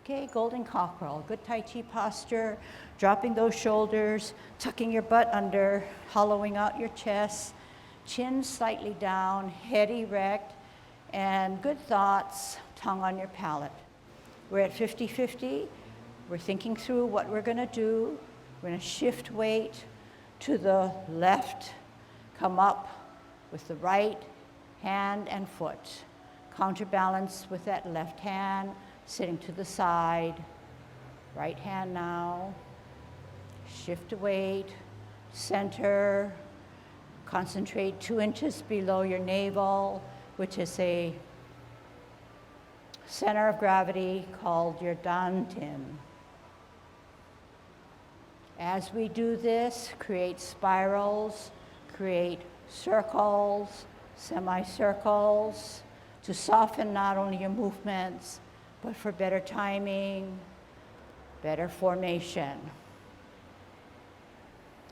Okay, golden cockerel, good Tai Chi posture, dropping those shoulders, tucking your butt under, hollowing out your chest, chin slightly down, head erect, and good thoughts, tongue on your palate. We're at 50-50. We're thinking through what we're gonna do. We're gonna shift weight to the left, come up with the right hand and foot. Counterbalance with that left hand, sitting to the side. Right hand now. Shift the weight, center, concentrate 2 inches below your navel, which is a center of gravity called your dantian. As we do this, create spirals, create circles, semicircles, to soften not only your movements, but for better timing, better formation.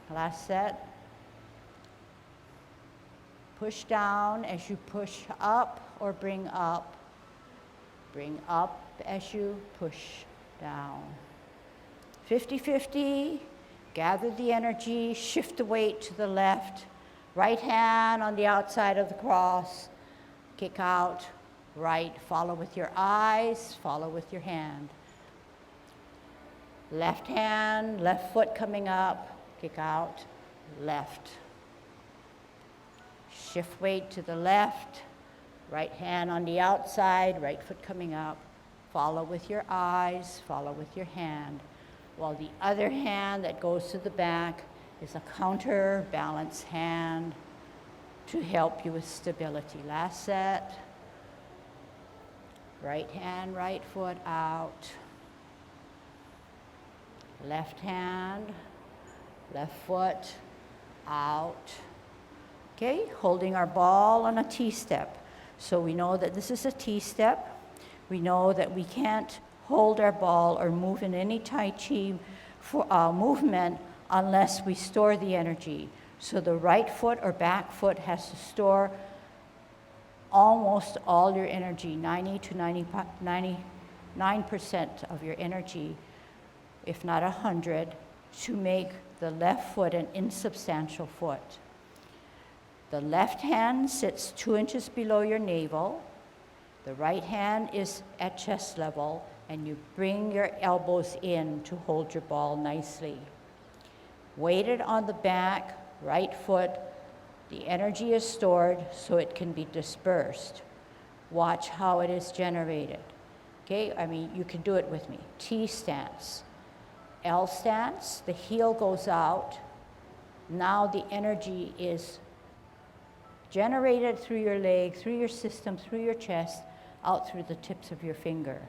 Last set. Push down as you push up or bring up. Bring up as you push down. 50-50, gather the energy, shift the weight to the left. Right hand on the outside of the cross, kick out, right, follow with your eyes, follow with your hand. Left hand, left foot coming up, kick out, left. Shift weight to the left, right hand on the outside, right foot coming up, follow with your eyes, follow with your hand, while the other hand that goes to the back is a counterbalance hand to help you with stability. Last set. Right hand, right foot out. Left hand, left foot out. Okay, holding our ball on a T-step. So we know that this is a T-step. We know that we can't hold our ball or move in any Tai Chi movement unless we store the energy. So the right foot or back foot has to store almost all your energy, 90 to 99% of your energy, if not 100, to make the left foot an insubstantial foot. The left hand sits 2 inches below your navel. The right hand is at chest level, and you bring your elbows in to hold your ball nicely. Weighted on the back, right foot, the energy is stored so it can be dispersed. Watch how it is generated. Okay, you can do it with me. T stance. L stance, the heel goes out. Now the energy is generated through your leg, through your system, through your chest, out through the tips of your finger.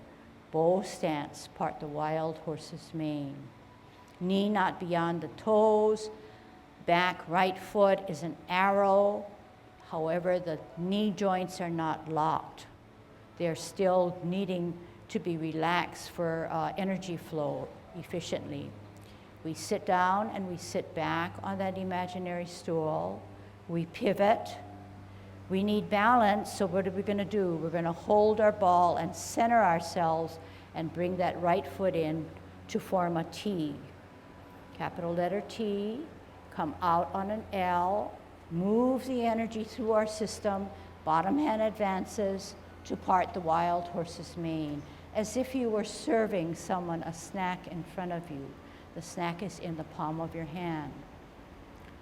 Bow stance, part the wild horse's mane. Knee not beyond the toes. Back right foot is an arrow. However, the knee joints are not locked. They're still needing to be relaxed for energy flow efficiently. We sit down and we sit back on that imaginary stool. We pivot. We need balance, so what are we going to do? We're going to hold our ball and center ourselves and bring that right foot in to form a T. Capital letter T, come out on an L, move the energy through our system, bottom hand advances to part the wild horse's mane, as if you were serving someone a snack in front of you. The snack is in the palm of your hand.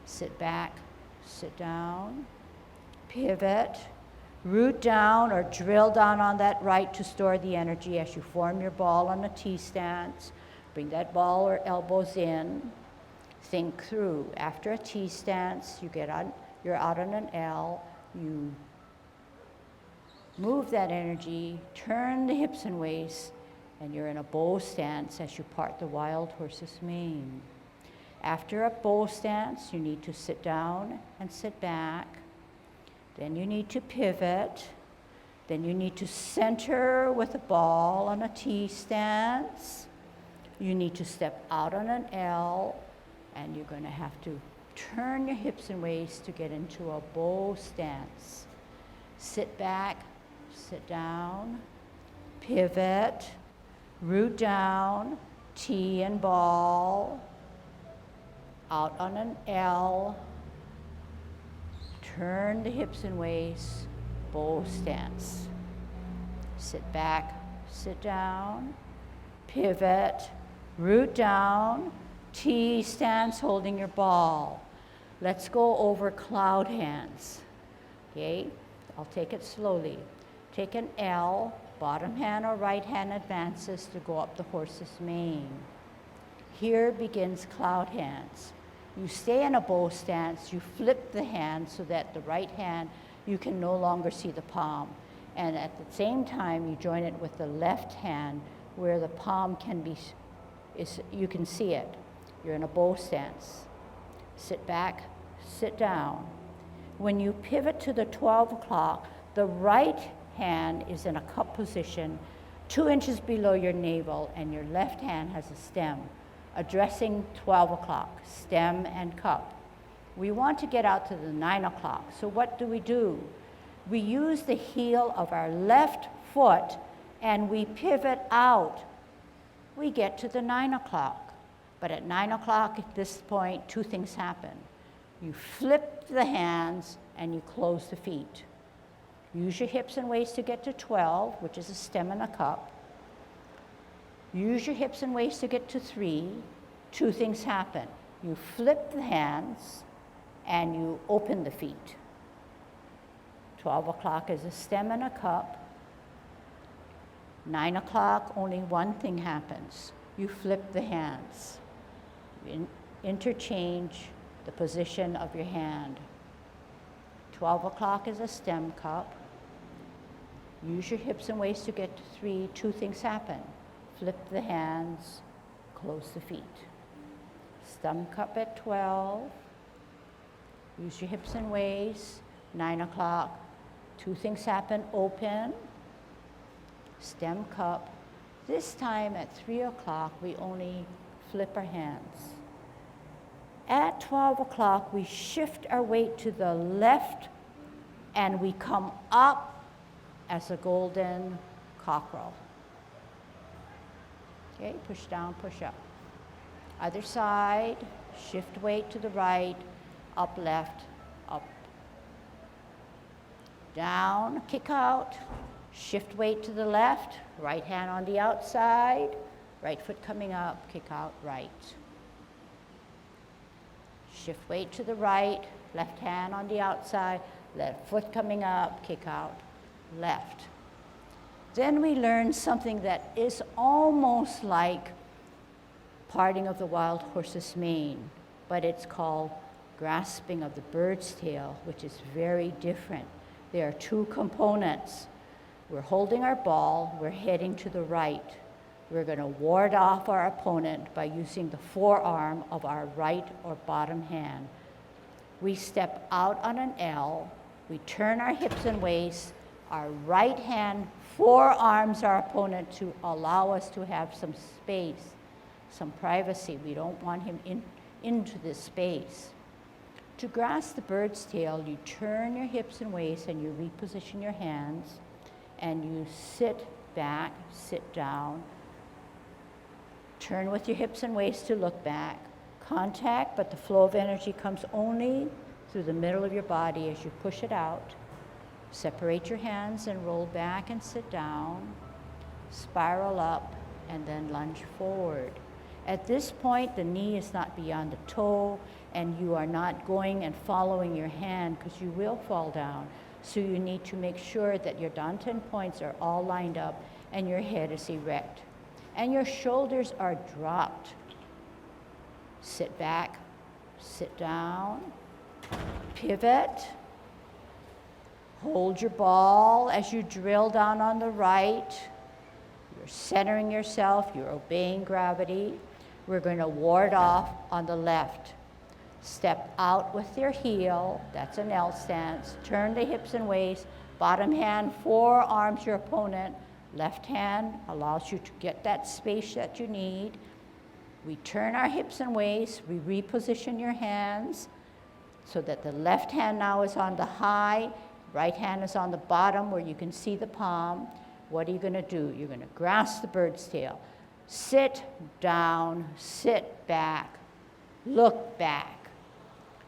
Sit back, sit down. Pivot, root down or drill down on that right to store the energy as you form your ball on a T stance. Bring that ball or elbows in. Think through. After a T stance, you're out on an L. You move that energy, turn the hips and waist, and you're in a bow stance as you part the wild horse's mane. After a bow stance, you need to sit down and sit back. Then you need to pivot. Then you need to center with a ball on a T stance. You need to step out on an L, and you're going to have to turn your hips and waist to get into a bow stance. Sit back, sit down, pivot, root down, T and ball, out on an L, turn the hips and waist, bow stance. Sit back, sit down, pivot, root down, T stance holding your ball. Let's go over cloud hands, okay? I'll take it slowly. Take an L, bottom hand or right hand advances to go up the horse's mane. Here begins cloud hands. You stay in a bow stance, you flip the hand so that the right hand, you can no longer see the palm. And at the same time, you join it with the left hand where the palm can be, you can see it. You're in a bow stance. Sit back, sit down. When you pivot to the 12 o'clock, the right hand is in a cup position, 2 inches below your navel, and your left hand has a stem, addressing 12 o'clock, stem and cup. We want to get out to the 9 o'clock, so what do? We use the heel of our left foot and we pivot out. We get to the 9 o'clock, but at 9 o'clock at this point, 2 things happen. You flip the hands and you close the feet. Use your hips and waist to get to 12, which is a stem and a cup. Use your hips and waist to get to 3. 2 things happen. You flip the hands and you open the feet. 12 o'clock is a stem and a cup. 9 o'clock, only 1 thing happens. You flip the hands. You interchange the position of your hand. 12 o'clock is a stem cup. Use your hips and waist to get to 3. 2 things happen. Flip the hands, close the feet. Stem cup at 12. Use your hips and waist. 9 o'clock, 2 things happen. Open, stem cup. This time at 3 o'clock, we only flip our hands. At 12 o'clock, we shift our weight to the left and we come up as a golden cockerel. Okay, push down, push up. Other side, shift weight to the right, up left, up. Down, kick out, shift weight to the left, right hand on the outside, right foot coming up, kick out, right. Shift weight to the right, left hand on the outside, left foot coming up, kick out, left. Then we learn something that is almost like parting of the wild horse's mane, but it's called grasping of the bird's tail, which is very different. There are 2 components. We're holding our ball, we're heading to the right. We're going to ward off our opponent by using the forearm of our right or bottom hand. We step out on an L, we turn our hips and waist, our right hand forearms our opponent to allow us to have some space, some privacy. We don't want him into this space. To grasp the bird's tail, you turn your hips and waist and you reposition your hands and you sit back, sit down, turn with your hips and waist to look back. Contact, but the flow of energy comes only through the middle of your body as you push it out. Separate your hands and roll back and sit down. Spiral up and then lunge forward. At this point, the knee is not beyond the toe and you are not going and following your hand because you will fall down. So you need to make sure that your dantian points are all lined up and your head is erect. And your shoulders are dropped. Sit back, sit down, pivot. Hold your ball as you drill down on the right. You're centering yourself, you're obeying gravity. We're going to ward off on the left. Step out with your heel, that's an L stance. Turn the hips and waist, bottom hand forearms your opponent. Left hand allows you to get that space that you need. We turn our hips and waist, we reposition your hands so that the left hand now is on the high, right hand is on the bottom where you can see the palm. what are you going to do? You're going to grasp the bird's tail. Sit down, sit back, look back.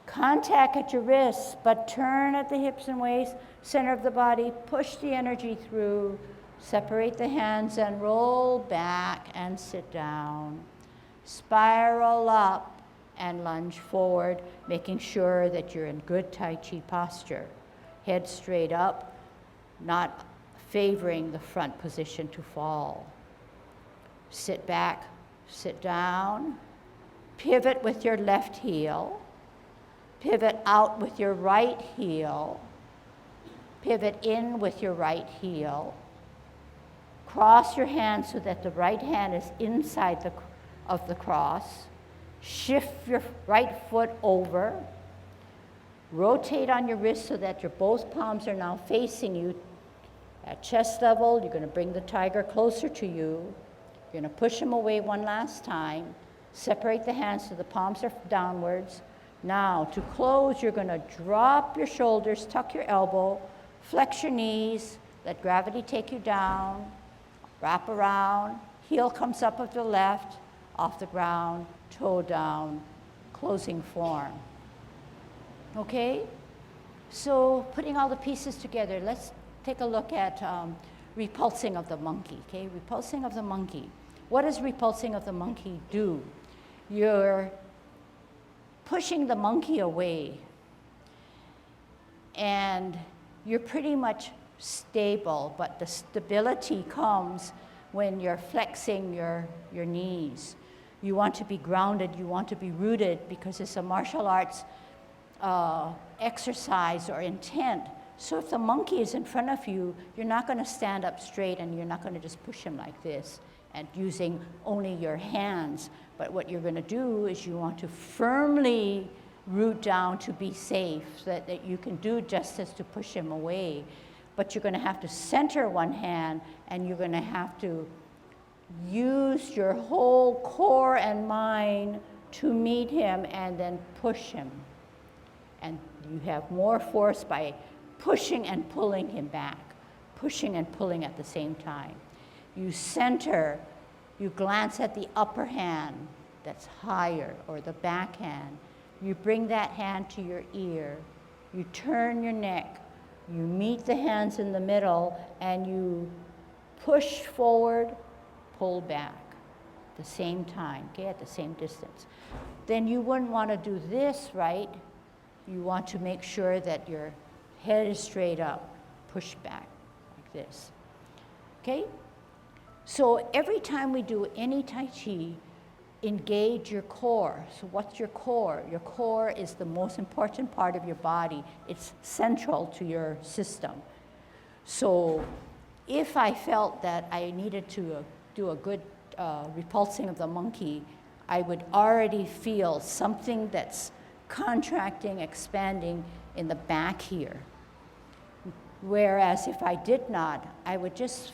Contact at your wrists, but turn at the hips and waist, center of the body, push the energy through, separate the hands and roll back and sit down. Spiral up and lunge forward, making sure that you're in good Tai Chi posture. Head straight up, not favoring the front position to fall. Sit back, sit down, pivot with your left heel, pivot out with your right heel, pivot in with your right heel, cross your hands so that the right hand is inside of the cross, shift your right foot over, rotate on your wrist so that your both palms are now facing you at chest level. You're going to bring the tiger closer to you. You're going to push him away one last time. Separate the hands so the palms are downwards. Now, to close, you're going to drop your shoulders, tuck your elbow, flex your knees, let gravity take you down, wrap around, heel comes up with the left, off the ground, toe down, closing form. Okay? So, putting all the pieces together, let's take a look at repulsing of the monkey, okay? Repulsing of the monkey. What does repulsing of the monkey do? You're pushing the monkey away, and you're pretty much stable, but the stability comes when you're flexing your knees. You want to be grounded, you want to be rooted, because it's a martial arts exercise or intent. So if the monkey is in front of you, you're not going to stand up straight and you're not going to just push him like this and using only your hands. But what you're going to do is you want to firmly root down to be safe so that you can do justice to push him away. But you're going to have to center one hand and you're going to have to use your whole core and mind to meet him and then push him. And you have more force by pushing and pulling him back, pushing and pulling at the same time. You center, you glance at the upper hand that's higher, or the back hand. You bring that hand to your ear. You turn your neck. You meet the hands in the middle, and you push forward, pull back at the same time, okay, at the same distance. Then you wouldn't want to do this, right? You want to make sure that your head is straight up, push back like this, okay? So every time we do any Tai Chi, engage your core. So what's your core? Your core is the most important part of your body. It's central to your system. So if I felt that I needed to do a good repulsing of the monkey, I would already feel something that's contracting, expanding in the back here. Whereas if I did not, I would just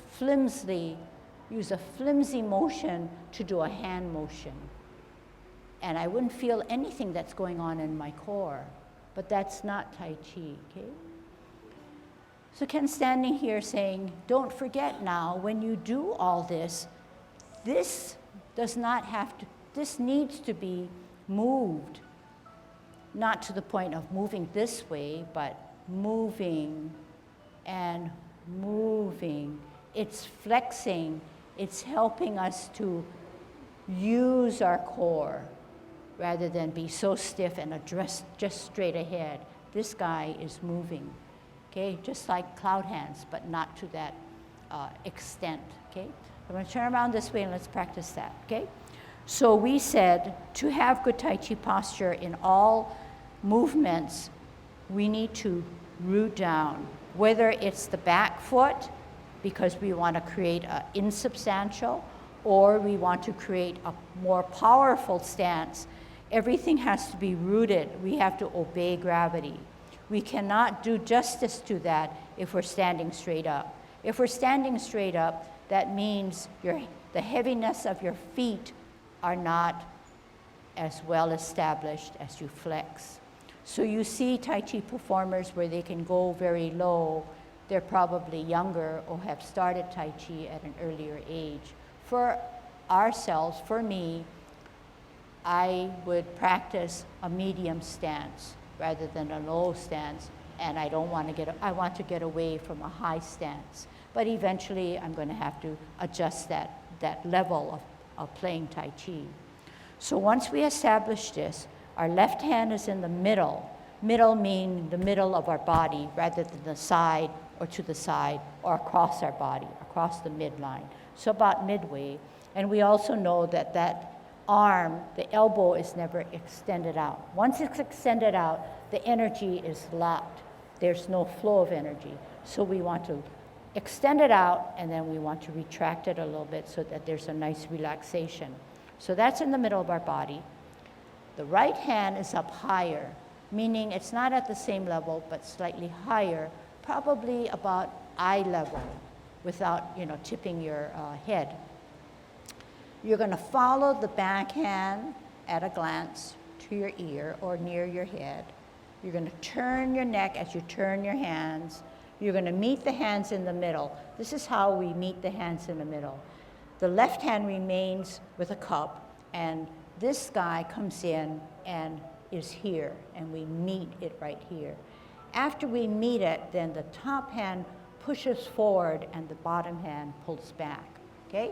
use a flimsy motion to do a hand motion. And I wouldn't feel anything that's going on in my core. But that's not Tai Chi, okay? So Ken's standing here saying, don't forget now, when you do all this, this needs to be moved. Not to the point of moving this way, but moving and moving. It's flexing. It's helping us to use our core rather than be so stiff and just straight ahead. This guy is moving, okay? Just like cloud hands, but not to that extent, okay? I'm going to turn around this way and let's practice that, okay? So we said to have good Tai Chi posture in all movements, we need to root down, whether it's the back foot, because we want to create an insubstantial, or we want to create a more powerful stance. Everything has to be rooted. We have to obey gravity. We cannot do justice to that if we're standing straight up. If we're standing straight up, that means the heaviness of your feet are not as well established as you flex. So you see Tai Chi performers where they can go very low they're probably younger or have started Tai Chi at an earlier age. For ourselves, for me, I would practice a medium stance rather than a low stance, and I want to get away from a high stance. But eventually I'm going to have to adjust that level of playing Tai Chi. So once we establish this, our left hand is in the middle. Middle meaning the middle of our body rather than the side or to the side or across our body, across the midline. So about midway. And we also know that that arm, the elbow, is never extended out. Once it's extended out, the energy is locked. There's no flow of energy. So we want to extend it out, and then we want to retract it a little bit so that there's a nice relaxation. So that's in the middle of our body. The right hand is up higher, meaning it's not at the same level, but slightly higher, probably about eye level, without tipping your head. You're going to follow the backhand at a glance to your ear or near your head. You're going to turn your neck as you turn your hands. You're going to meet the hands in the middle. This is how we meet the hands in the middle. The left hand remains with a cup, and this guy comes in and is here, and we meet it right here. After we meet it, then the top hand pushes forward and the bottom hand pulls back, okay?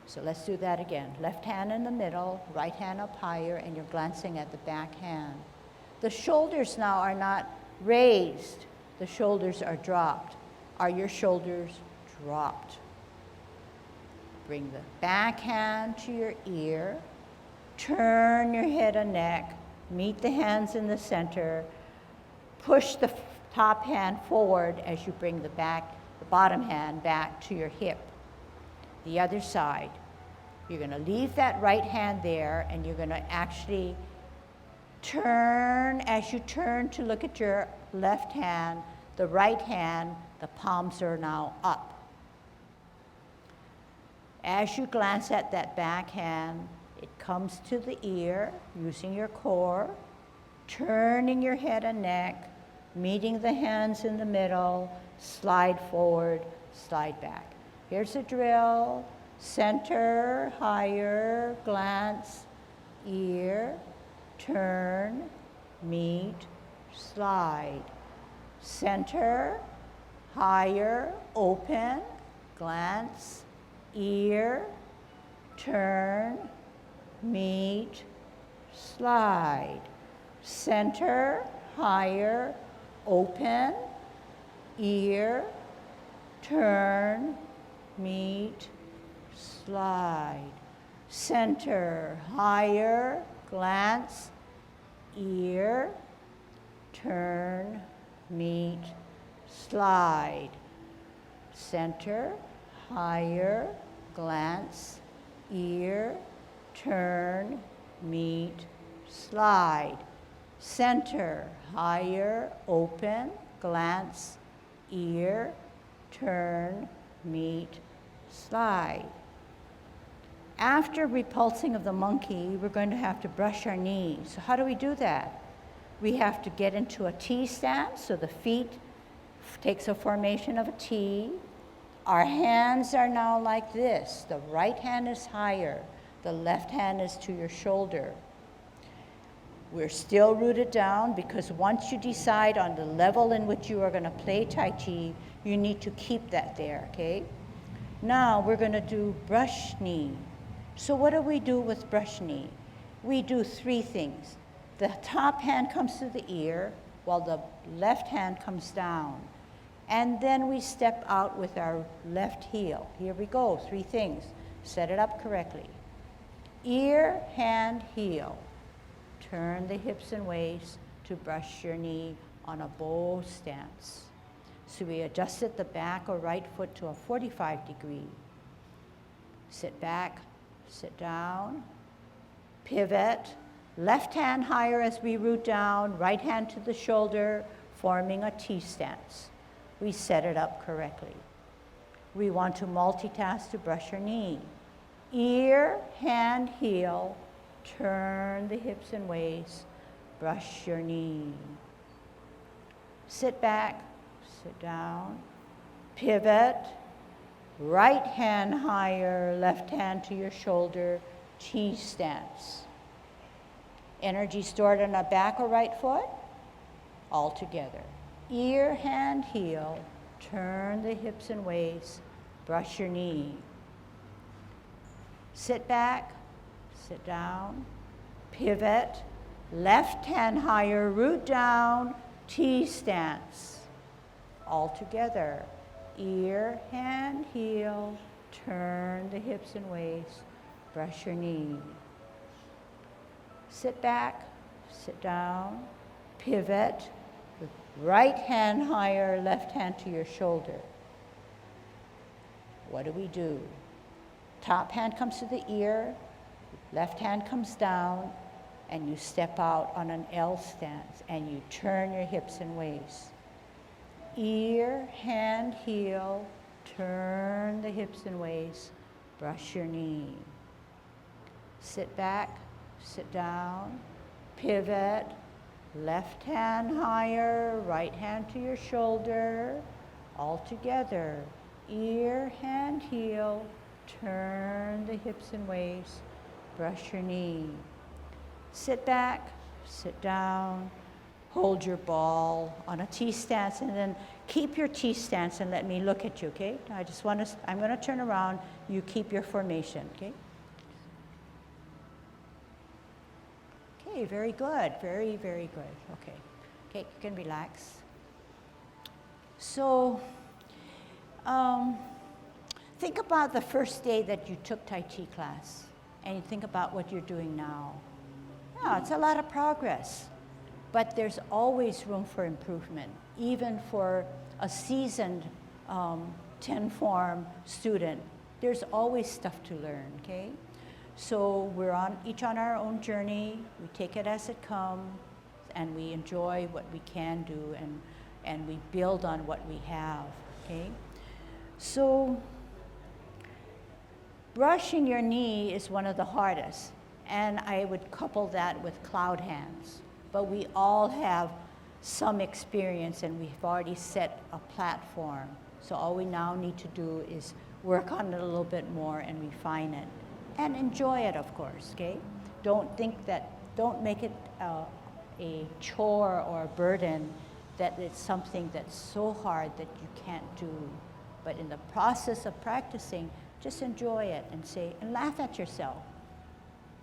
So let's do that again. Left hand in the middle, right hand up higher, and you're glancing at the back hand. The shoulders now are not raised. The shoulders are dropped. Are your shoulders dropped? Bring the back hand to your ear. Turn your head and neck. Meet the hands in the center. Push the top hand forward as you bring the bottom hand back to your hip. The other side. You're going to leave that right hand there, and you're going to actually turn. As you turn to look at your left hand, the right hand, the palms are now up. As you glance at that back hand, it comes to the ear, using your core, turning your head and neck, meeting the hands in the middle, slide forward, slide back. Here's a drill. Center, higher, glance, ear, turn, meet, slide. Center, higher, open, glance, ear, turn, meet, slide. Center, higher, open, ear, turn, meet, slide. Center, higher, glance, ear, turn, meet, slide. Center, higher, glance, ear, turn, meet, slide. Center, higher, open, glance, ear, turn, meet, slide. After repulsing of the monkey, we're going to have to brush our knees. So how do we do that? We have to get into a T stance, so the feet takes a formation of a T. Our hands are now like this. The right hand is higher. The left hand is to your shoulder. We're still rooted down, because once you decide on the level in which you are going to play Tai Chi, you need to keep that there, okay? Now we're going to do brush knee. So what do we do with brush knee? We do three things. The top hand comes to the ear, while the left hand comes down. And then we step out with our left heel. Here we go, three things. Set it up correctly. Ear, hand, heel. Turn the hips and waist to brush your knee on a bow stance. So we adjusted the back or right foot to a 45 degree. Sit back, sit down, pivot. Left hand higher as we root down, right hand to the shoulder, forming a T stance. We set it up correctly. We want to multitask to brush your knee. Ear, hand, heel, turn the hips and waist, brush your knee. Sit back, sit down, pivot, right hand higher, left hand to your shoulder, T stance. Energy stored on the back or right foot, all together. Ear, hand, heel, turn the hips and waist, brush your knee. Sit back, sit down, pivot, left hand higher, root down, T stance. All together. Ear, hand, heel, turn the hips and waist, brush your knee. Sit back, sit down, pivot, right hand higher, left hand to your shoulder. What do? Top hand comes to the ear, left hand comes down, and you step out on an L stance, and you turn your hips and waist. Ear, hand, heel, turn the hips and waist, brush your knee. Sit back, sit down, pivot, left hand higher, right hand to your shoulder, all together. Ear, hand, heel, turn the hips and waist, brush your knee. Sit back, sit down, hold your ball on a T stance, and then keep your T stance and let me look at you, okay? I'm gonna turn around, you keep your formation, okay? Okay, very good, very, very good, okay. Okay, you can relax. So, think about the first day that you took Tai Chi class, and you think about what you're doing now. Yeah, it's a lot of progress, but there's always room for improvement, even for a seasoned 10-form student. There's always stuff to learn, okay? So we're each on our own journey. We take it as it comes, and we enjoy what we can do, and we build on what we have, okay? So brushing your knee is one of the hardest, and I would couple that with cloud hands. But we all have some experience, and we've already set a platform. So all we now need to do is work on it a little bit more and refine it. And enjoy it, of course, okay? Don't make it a chore or a burden, that it's something that's so hard that you can't do. But in the process of practicing, just enjoy it and laugh at yourself.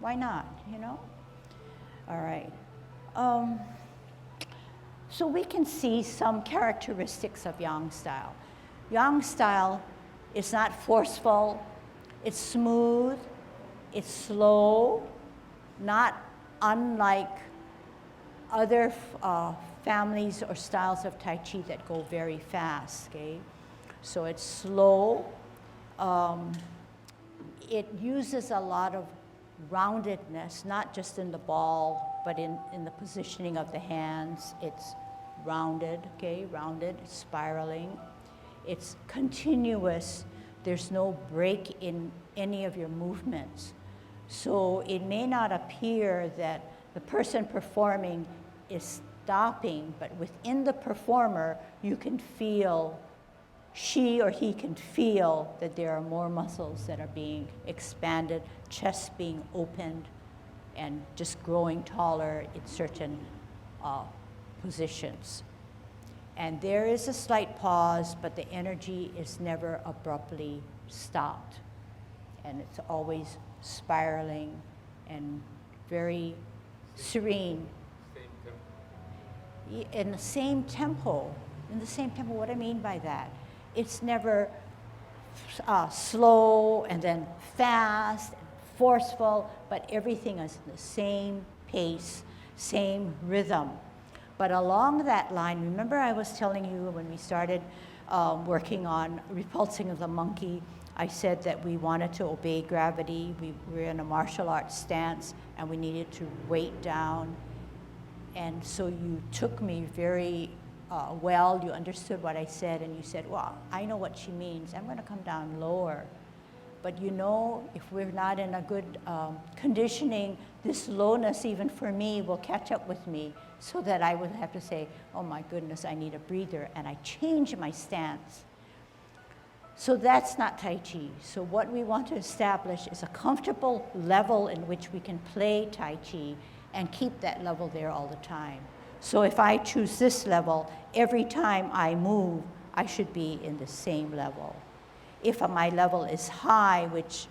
Why not, you know? All right. So we can see some characteristics of Yang style. Yang style is not forceful, it's smooth, it's slow, not unlike other families or styles of Tai Chi that go very fast, okay? So it's slow. It uses a lot of roundedness, not just in the ball, but in the positioning of the hands. It's rounded, okay, rounded, spiraling. It's continuous. There's no break in any of your movements. So it may not appear that the person performing is stopping, but within the performer, you can feel, she or he can feel that there are more muscles that are being expanded, chest being opened, and just growing taller in certain positions. And there is a slight pause, but the energy is never abruptly stopped. And it's always spiraling and very serene. In the same tempo. In the same tempo, what I mean by that, it's never slow and then fast and forceful, but everything is in the same pace, same rhythm. But along that line, remember I was telling you when we started working on repulsing of the monkey, I said that we wanted to obey gravity. We were in a martial arts stance, and we needed to weight down. And so you took me very well. You understood what I said, and you said, well, I know what she means. I'm going to come down lower. But you know, if we're not in a good conditioning, this lowness, even for me, will catch up with me so that I would have to say, oh my goodness, I need a breather, and I change my stance. So that's not Tai Chi. So what we want to establish is a comfortable level in which we can play Tai Chi and keep that level there all the time. So if I choose this level, every time I move, I should be in the same level. If my level is high, which,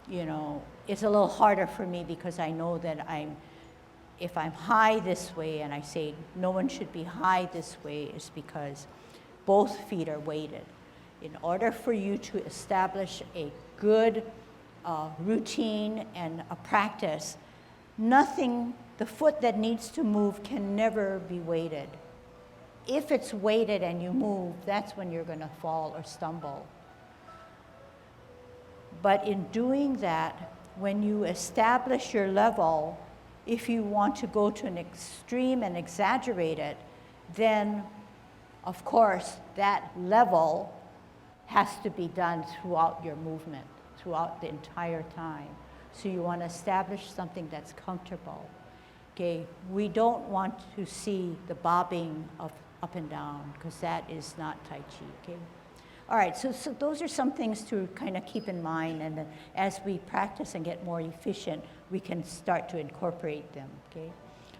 you know, it's a little harder for me because I know that if I'm high this way and I say no one should be high this way, is because both feet are weighted. In order for you to establish a good routine and a practice, the foot that needs to move can never be weighted. If it's weighted and you move, that's when you're going to fall or stumble. But in doing that, when you establish your level, if you want to go to an extreme and exaggerate it, then of course that level has to be done throughout your movement, throughout the entire time. So you want to establish something that's comfortable. Okay, we don't want to see the bobbing of up and down, because that is not Tai Chi, okay? All right, so those are some things to kind of keep in mind, and as we practice and get more efficient, we can start to incorporate them, okay?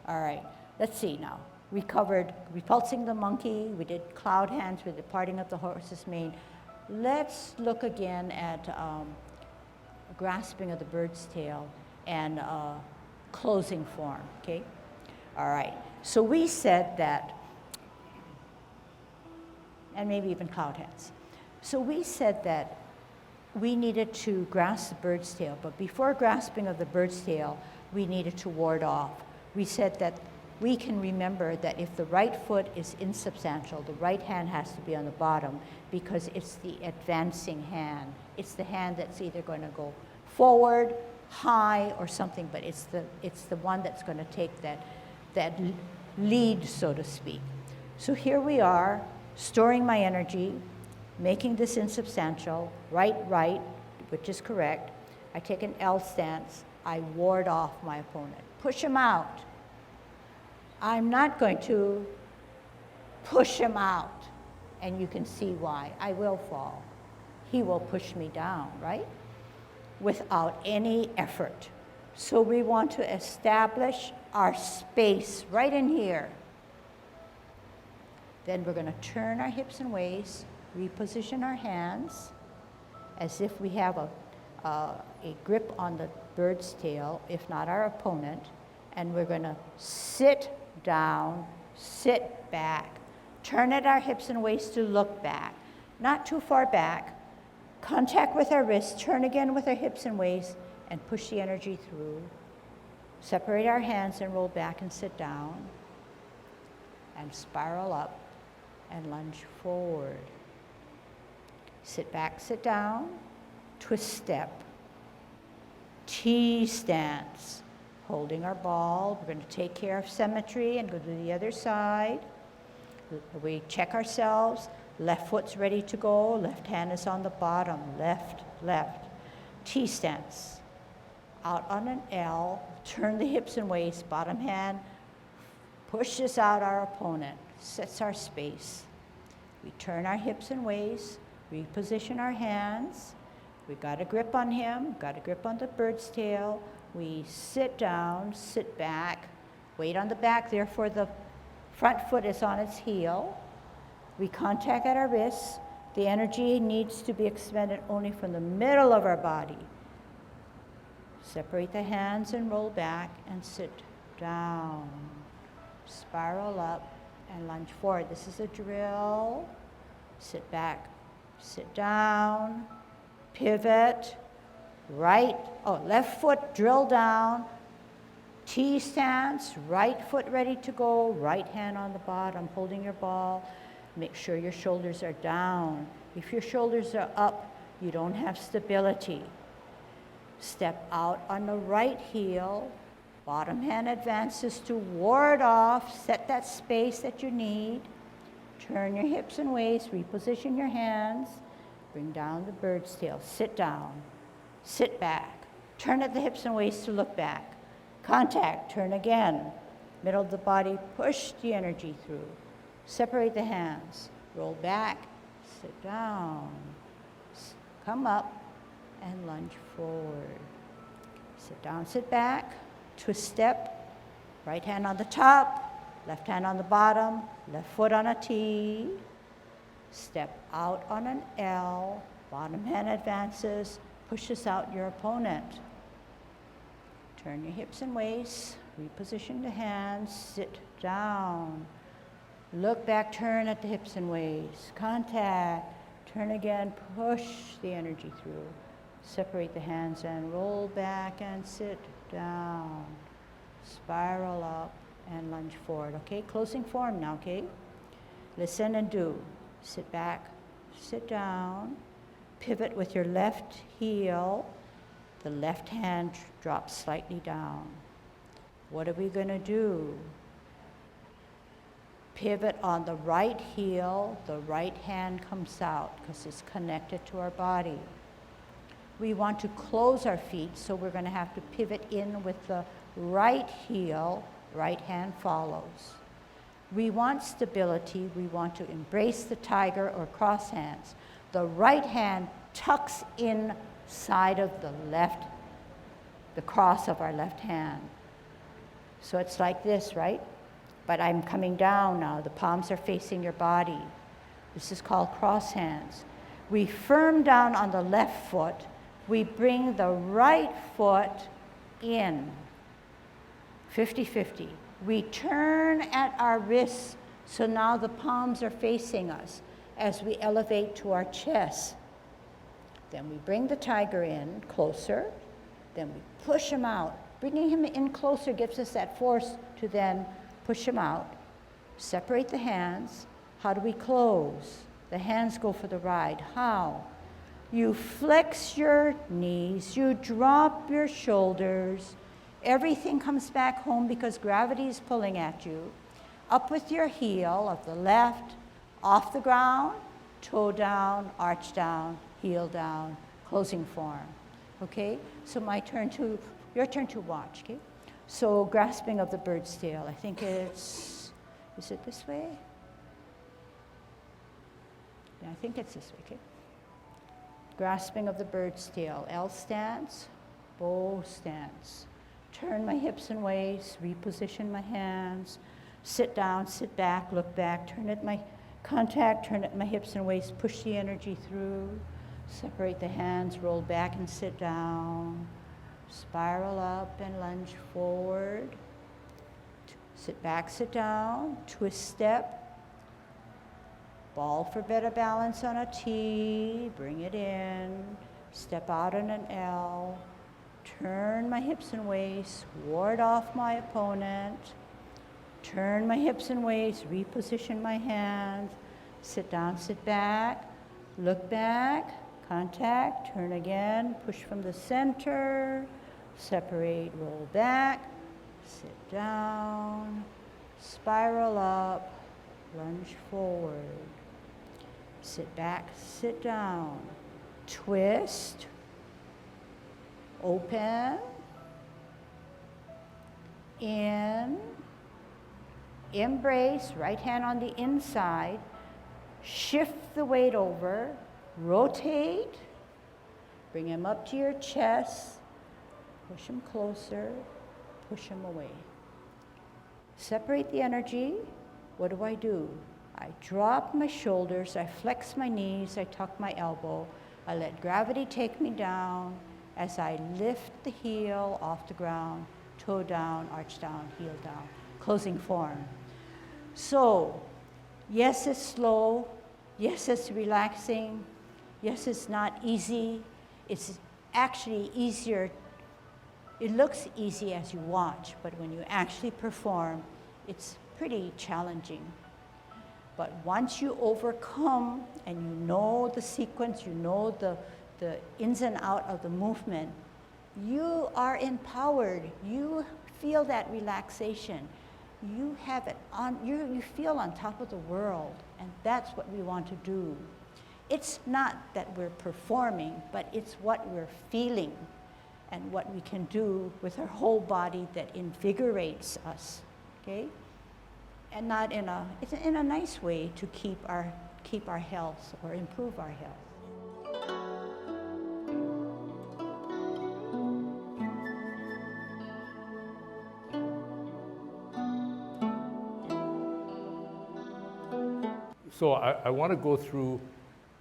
All right, let's see now. We covered repulsing the monkey, we did cloud hands with the parting of the horse's mane. Let's look again at grasping of the bird's tail and closing form, okay? All right, so we said that, and maybe even cloud hands. So we said that we needed to grasp the bird's tail, but before grasping of the bird's tail, we needed to ward off. We said that we can remember that if the right foot is insubstantial, the right hand has to be on the bottom because it's the advancing hand. It's the hand that's either going to go forward, high, or something, but it's the one that's going to take that lead, so to speak. So here we are, storing my energy, making this insubstantial, right, which is correct. I take an L stance. I ward off my opponent. Push him out. I'm not going to push him out, and you can see why. I will fall. He will push me down, right? Without any effort. So we want to establish our space right in here. Then we're going to turn our hips and waists, reposition our hands as if we have a grip on the bird's tail, if not our opponent, and we're going to sit down, sit back, turn at our hips and waists to look back, not too far back, contact with our wrists, turn again with our hips and waists, and push the energy through. Separate our hands and roll back and sit down, and spiral up and lunge forward. Sit back, sit down, twist step, T stance, holding our ball. We're going to take care of symmetry and go to the other side. We check ourselves. Left foot's ready to go. Left hand is on the bottom. Left, left. T stance. Out on an L. Turn the hips and waists. Bottom hand pushes out our opponent. Sets our space. We turn our hips and waists. Reposition our hands. We got a grip on him. Got a grip on the bird's tail. We sit down, sit back, weight on the back, therefore the front foot is on its heel. We contact at our wrists. The energy needs to be expended only from the middle of our body. Separate the hands and roll back and sit down. Spiral up and lunge forward. This is a drill. Sit back, sit down, pivot. Left foot, drill down, T stance, right foot ready to go, right hand on the bottom, holding your ball. Make sure your shoulders are down. If your shoulders are up, you don't have stability. Step out on the right heel, bottom hand advances to ward off, set that space that you need. Turn your hips and waists, reposition your hands, Bring down the bird's tail. Sit down. Sit back. Turn at the hips and waist to look back. Contact. Turn again. Middle of the body. Push the energy through. Separate the hands. Roll back. Sit down. Come up and lunge forward. Sit down, sit back. Twist step. Right hand on the top. Left hand on the bottom. Left foot on a T. Step out on an L. Bottom hand advances. Pushes out your opponent. Turn your hips and waist. Reposition the hands. Sit down. Look back, turn at the hips and waist. Contact. Turn again, push the energy through. Separate the hands and roll back and sit down. Spiral up and lunge forward. Okay, closing form now, okay? Listen and do. Sit back, sit down. Pivot with your left heel. The left hand drops slightly down. What are we gonna do? Pivot on the right heel, the right hand comes out because it's connected to our body. We want to close our feet, so we're going to have to pivot in with the right heel, right hand follows. We want stability, we want to embrace the tiger or cross hands. The right hand tucks inside of the cross of our left hand. So it's like this, right? But I'm coming down now. The palms are facing your body. This is called cross hands. We firm down on the left foot. We bring the right foot in, 50-50. We turn at our wrists, so now the palms are facing us as we elevate to our chest. Then we bring the tiger in closer. Then we push him out. Bringing him in closer gives us that force to then push him out. Separate the hands. How do we close? The hands go for the ride. How? You flex your knees. You drop your shoulders. Everything comes back home because gravity is pulling at you. Up with your heel of the left, off the ground, toe down, arch down, heel down, closing form. Okay? So your turn to watch, okay? So grasping of the bird's tail, I think is it this way? Yeah, I think it's this way, okay? Grasping of the bird's tail, L stance, bow stance. Turn my hips and waist, reposition my hands, sit down, sit back, look back, turn at my hips and waist, push the energy through, separate the hands, roll back and sit down. Spiral up and lunge forward. Sit back, sit down, twist step. Ball for better balance on a T, bring it in. Step out on an L. Turn my hips and waist, ward off my opponent. Turn my hips and waist, reposition my hands. Sit down, sit back, look back, contact, turn again, push from the center. Separate, roll back, sit down, spiral up, lunge forward. Sit back, sit down, twist, open, in, embrace, right hand on the inside, shift the weight over, rotate, bring him up to your chest, push him closer, push him away. Separate the energy. What do? I drop my shoulders, I flex my knees, I tuck my elbow. I let gravity take me down as I lift the heel off the ground, toe down, arch down, heel down. Closing form. So, yes, it's slow. Yes, it's relaxing. Yes, it's not easy. It's actually easier. It looks easy as you watch, but when you actually perform, it's pretty challenging. But once you overcome and you know the sequence, you know the ins and out of the movement, you are empowered. You feel that relaxation. You have it on, you feel on top of the world, and that's what we want to do. it's not that we're performing, but it's what we're feeling and what we can do with our whole body that invigorates us, okay? And not it's in a nice way to keep our health or improve our health. So I want to go through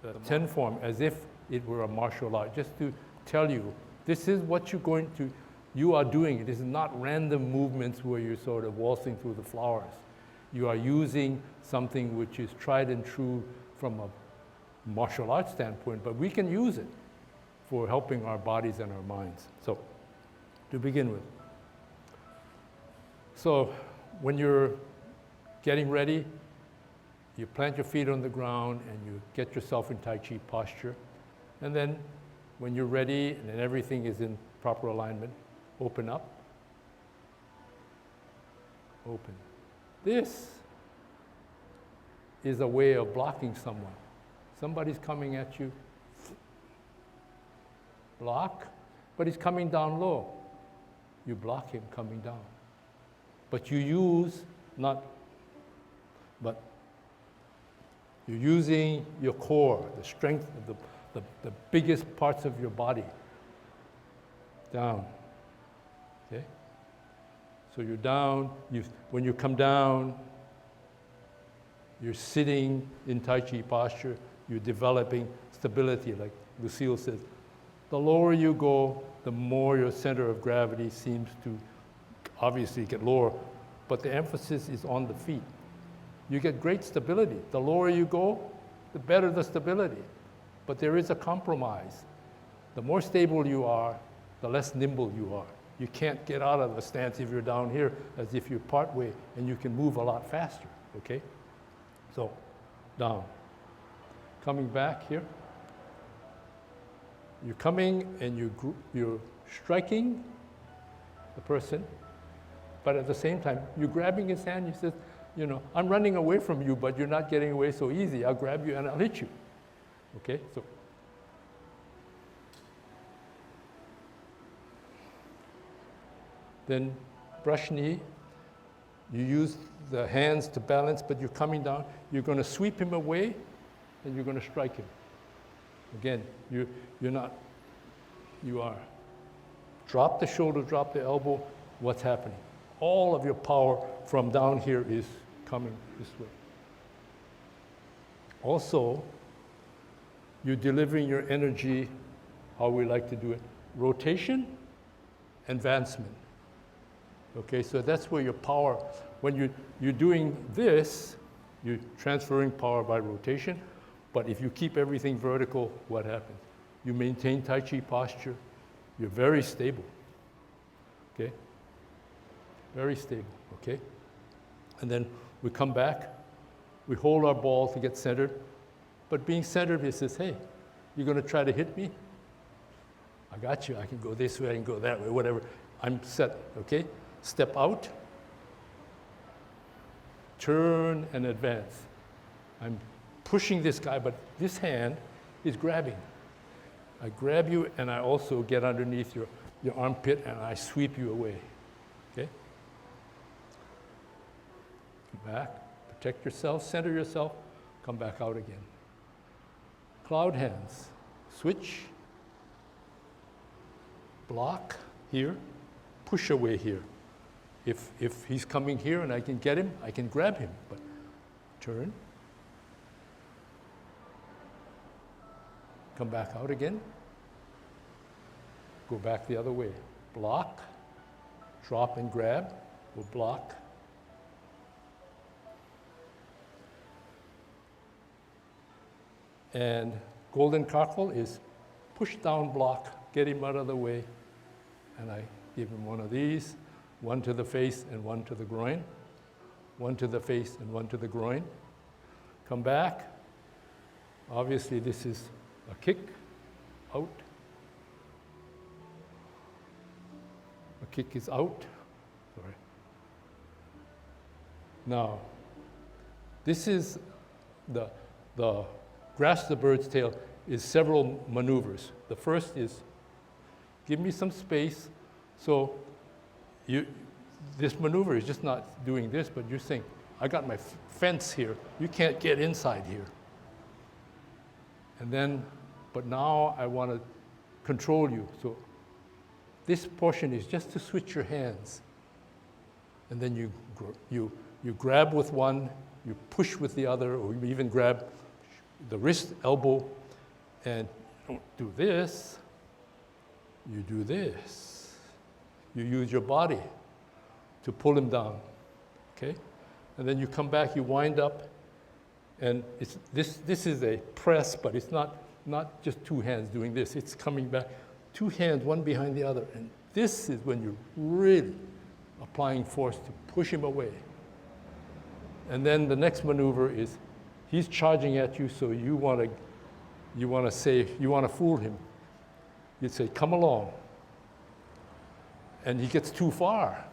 the 10 form as if it were a martial art, just to tell you, this is what you are doing. It is not random movements where you're sort of waltzing through the flowers. You are using something which is tried and true from a martial arts standpoint, but we can use it for helping our bodies and our minds. So, to begin with. So, when you're getting ready, you plant your feet on the ground and you get yourself in Tai Chi posture. And then when you're ready and then everything is in proper alignment, open up. Open. This is a way of blocking someone. Somebody's coming at you. Block, but he's coming down low. You block him coming down. But you're using your core, the strength of the biggest parts of your body. Down. Okay? So you're down. When you come down, you're sitting in Tai Chi posture. You're developing stability, like Lucille says. The lower you go, the more your center of gravity seems to obviously get lower, but the emphasis is on the feet. You get great stability. The lower you go, the better the stability. But there is a compromise. The more stable you are, the less nimble you are. You can't get out of the stance if you're down here as if you're part way, and you can move a lot faster, okay? So, down. Coming back here. You're coming and you're striking the person, but at the same time, you're grabbing his hand. You says, I'm running away from you, but you're not getting away so easy. I'll grab you and I'll hit you. Okay, so. Then brush knee. You use the hands to balance, but you're coming down. You're going to sweep him away, and you're going to strike him. Again, you are. Drop the shoulder, drop the elbow. What's happening? All of your power from down here is coming this way. Also, you're delivering your energy, how we like to do it, rotation, advancement. Okay, so that's where your power, when you're doing this, you're transferring power by rotation, but if you keep everything vertical, what happens? You maintain Tai Chi posture, you're very stable, okay? Very stable, okay? And then we come back, we hold our ball to get centered, but being centered, he says, hey, you're gonna try to hit me? I got you, I can go this way, I can go that way, whatever. I'm set, okay? Step out, turn and advance. I'm pushing this guy, but this hand is grabbing. I grab you and I also get underneath your armpit and I sweep you away, okay? Come back, protect yourself, center yourself, come back out again. Cloud hands, switch, block here, push away here. If he's coming here and I can get him, I can grab him, but turn. Come back out again. Go back the other way. Block, drop and grab, we'll block. And golden cockle is push down block, get him out of the way, and I give him one of these. One to the face and one to the groin. One to the face and one to the groin. Come back. Obviously, this is a kick out. A kick is out. Sorry. Now, this is the grasp the bird's tail is several maneuvers. The first is, give me some space. So this maneuver is just not doing this, but you're saying, I got my fence here. You can't get inside here. And then, but now I want to control you. So this portion is just to switch your hands. And then you grab with one, you push with the other, or you even grab the wrist, elbow, and you don't do this. You do this. You use your body to pull him down, okay? And then you come back, you wind up, and this is a press, but it's not just two hands doing this. It's coming back, two hands, one behind the other. And this is when you're really applying force to push him away. And then the next maneuver is, he's charging at you, so you want to fool him. You'd say, come along. And he gets too far.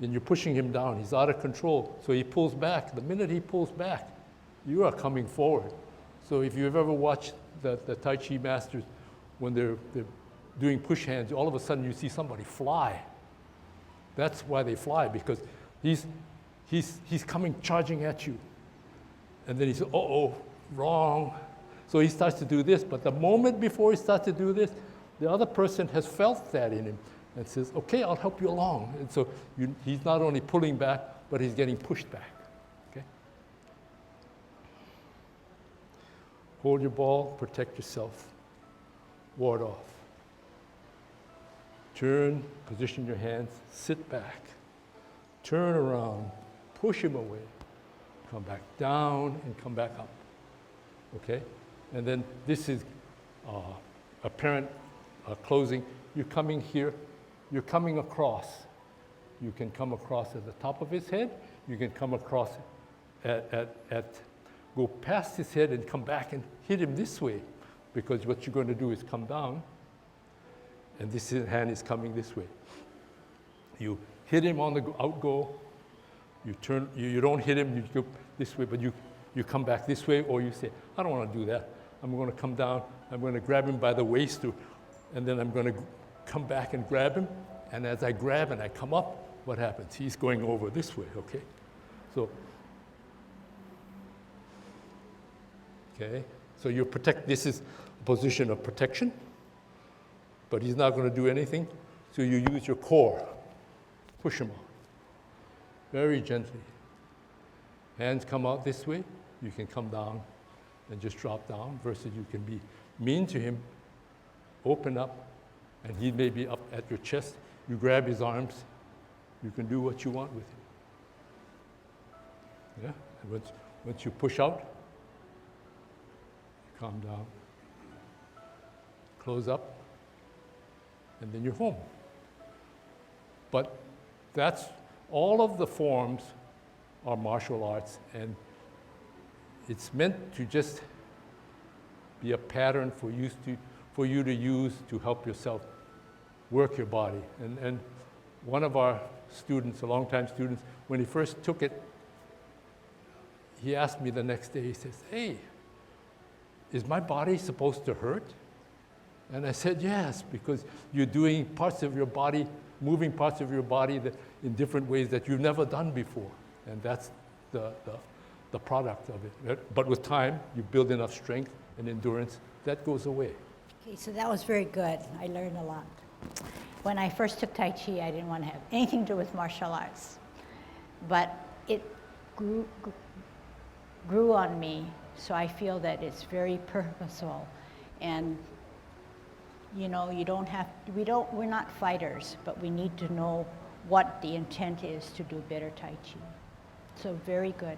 And you're pushing him down. He's out of control. So he pulls back. The minute he pulls back, you are coming forward. So if you've ever watched the Tai Chi masters, when they're doing push hands, all of a sudden you see somebody fly. That's why they fly, because he's coming charging at you. And then he says, uh-oh, wrong. So he starts to do this, but the moment before he starts to do this, the other person has felt that in him and says, okay, I'll help you along. And so he's not only pulling back, but he's getting pushed back, okay? Hold your ball, protect yourself, ward off. Turn, position your hands, sit back, turn around, push him away, come back down and come back up, okay? And then this is apparent closing. You're coming here, you're coming across. You can come across at the top of his head, you can come across go past his head and come back and hit him this way, because what you're going to do is come down, and this hand is coming this way. You hit him on the outgo, you turn, you don't hit him, you go this way, but you come back this way, or you say, I don't want to do that. I'm going to come down, I'm going to grab him by the waist, and then I'm going to come back and grab him, and as I grab and I come up, what happens? He's going over this way, okay? So, okay, so you protect, this is a position of protection, but he's not going to do anything, so you use your core, push him out, very gently. Hands come out this way, you can come down and just drop down, versus you can be mean to him, open up, and he may be up at your chest. You grab his arms, you can do what you want with him. Yeah? And once you push out, calm down, close up, and then you're home. But that's, all of the forms are martial arts, and it's meant to just be a pattern for you to use to help yourself work your body. And one of our students, a longtime student, when he first took it, he asked me the next day, he says, hey, is my body supposed to hurt? And I said, yes, because you're doing parts of your body, moving parts of your body in different ways that you've never done before. And that's the product of it. But with time, you build enough strength and endurance, that goes away. Okay, so that was very good. I learned a lot. When I first took Tai Chi, I didn't want to have anything to do with martial arts. But it grew on me, so I feel that it's very purposeful. And you know, we're not fighters, but we need to know what the intent is to do better Tai Chi. So very good.